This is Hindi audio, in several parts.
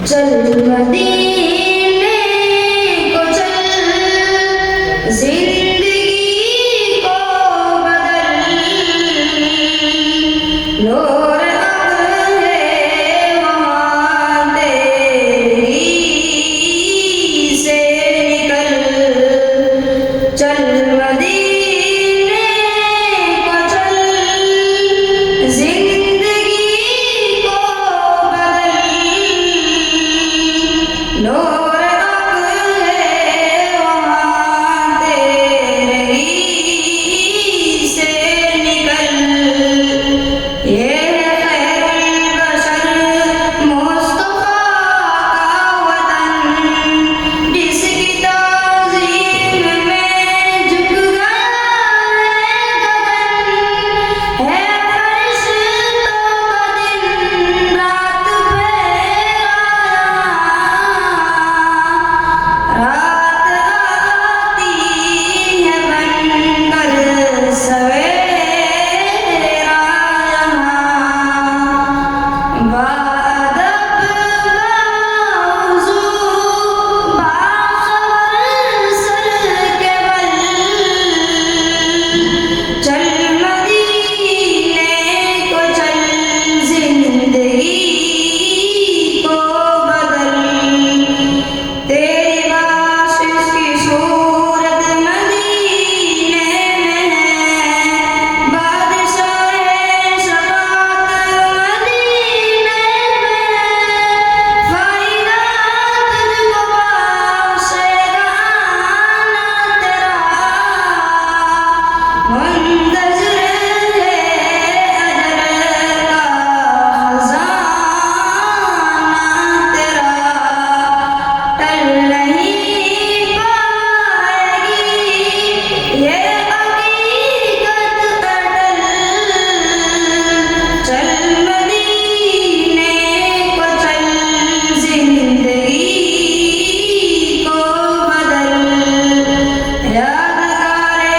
चल मदीने को चल, जिंदगी को बदल, नूर अब है वहाँ तेरी से निकल। चल मदीने को चल, जिंदगी को बदल, नूर अब है वहाँ तेरी से निकल। ये खैरुल बशर मुस्तफा का वतन, जिसकी ताज़ीम में झुक गया है गगन। है फरिश्तों का दिन रात फेरा, रात आती है बनकर सवेरा यहाँ। बादब बावज़ू बाखबर सर के बल, चल मदीने को चल, जिंदगी को बदल। तेरी बाशिश की सूरत मदीने में है, बादशाह शफ़ाअत मदीने में है। फ़ायदा तुझको बख्शेगा आना तेरा, मुंतज़िर है अजर का खज़ाना तेरा। टल नहीं पाएगी ये हकीकत अटल, चल मदीने को चल, जिंदगी को बदल। यादगारे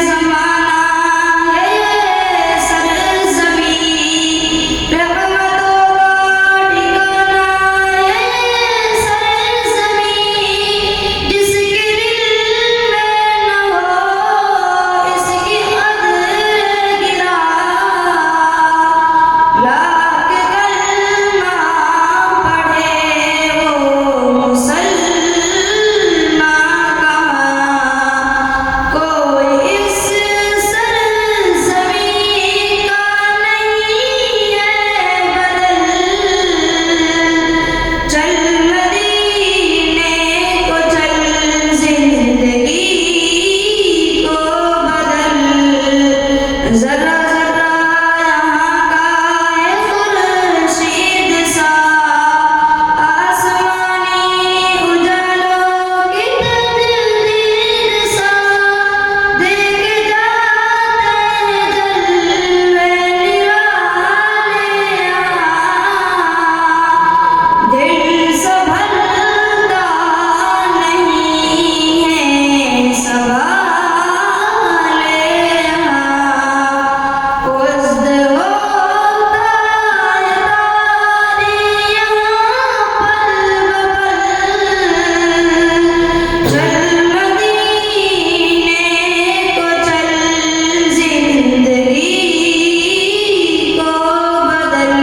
ज़माना है ये सरज़मीं, रहमतों का ठिकाना है ये सरज़मीं। जिसके दिल में न हो इसकी कद्र गिरा, लाख कलमा पढ़े वो मुसलमान कहाँ। कोई इस सरज़मीं का नहीं है बदल, चल मदीने को चल, जिंदगी को बदल। ज़रा ज़रा यहाँ का है खुर्शीद सा, आसमानी उजालों की तजदीद सा। देख जाते हैं जलवे निराले यहाँ, दिल संभलता नहीं है संभाले यहाँ। उज़्द होता है तारी यहाँ पल बपल, चल मदीने को चल, जिंदगी को बदल।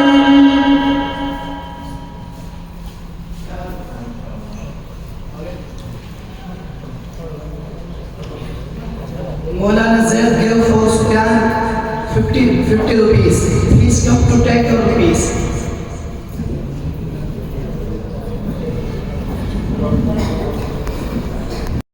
Maulana Zaid gave for Sufyan 50 rupees. Please come to take your rupees.